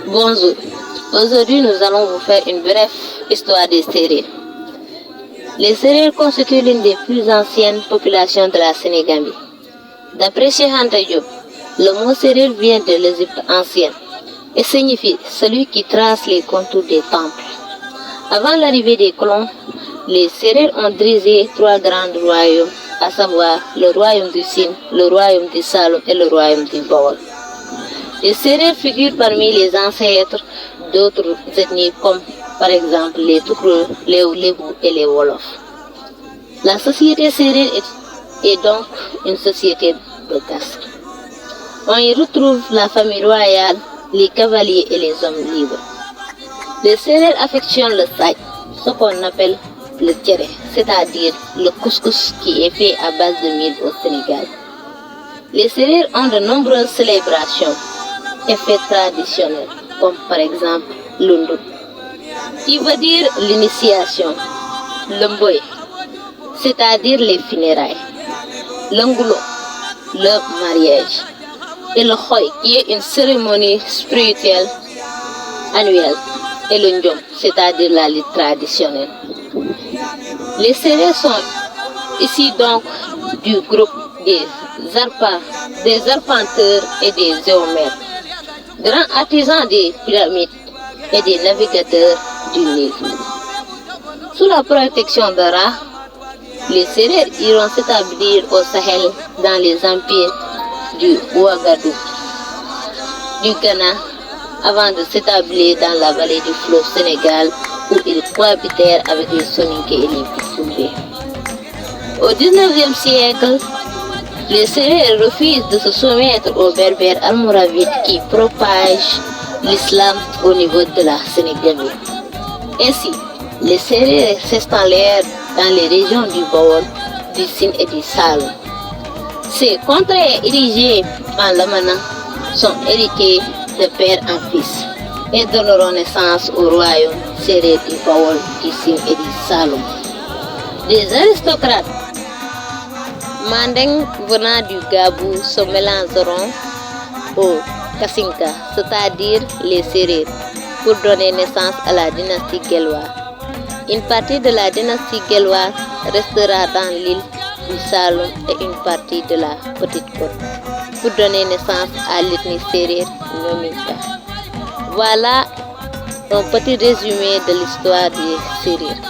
Bonjour, aujourd'hui nous allons vous faire une brève histoire des Sérères. Les Sérères constituent l'une des plus anciennes populations de la Sénégambie. D'après Cheikh Anta Diop, le mot Sérère vient de l'Égypte ancienne et signifie celui qui trace les contours des temples. Avant l'arrivée des colons, les Sérères ont dirigé 3 grands royaumes, à savoir le royaume du Sine, le royaume du Saloum et le royaume du Bawol. Les Sérères figurent parmi les ancêtres d'autres ethnies comme par exemple les Toucouleurs, les Lébou et les Wolofs. La société sérère est donc une société de caste. On y retrouve la famille royale, les cavaliers et les hommes libres. Les Sérères affectionnent le sac, ce qu'on appelle le tchéré, c'est-à-dire le couscous qui est fait à base de mil au Sénégal. Les Sérères ont de nombreuses célébrations et fêtes traditionnelles, comme par exemple l'Undou, qui veut dire l'initiation, le Mboye, c'est-à-dire les funérailles, l'Angoulo, le mariage, et le Khoy, qui est une cérémonie spirituelle annuelle, et le Ndiom, c'est-à-dire la lutte traditionnelle. Les Sérères sont ici donc du groupe des arpenteurs et des géomètres, grands artisans des pyramides et des navigateurs du Nil. Sous la protection de Ra, les Sérères iront s'établir au Sahel dans les empires du Ouagadou, du Ghana, avant de s'établir dans la vallée du fleuve Sénégal où ils cohabitèrent avec les Soninké et les Boufoulés. Au XIXe siècle, les Sérères refusent de se soumettre aux Berbères almoravides qui propagent l'islam au niveau de la Sénégambie. Ainsi, les Sérères s'installèrent dans les régions du Bawol, du Sine et du Saloum. Ces contrées érigées en Lamana sont héritées de père en fils et donneront naissance au royaume Sérère du Bawol, du Sine et du Saloum. Des aristocrates Mandeng venant du Gabou se mélangeront aux Kassinka, c'est-à-dire les Sérères, pour donner naissance à la dynastie Guelwaar. Une partie de la dynastie Guelwaar restera dans l'île du Saloum et une partie de la Petite Côte, pour donner naissance à l'ethnie Sérère Nyominka. Voilà un petit résumé de l'histoire des Sérères.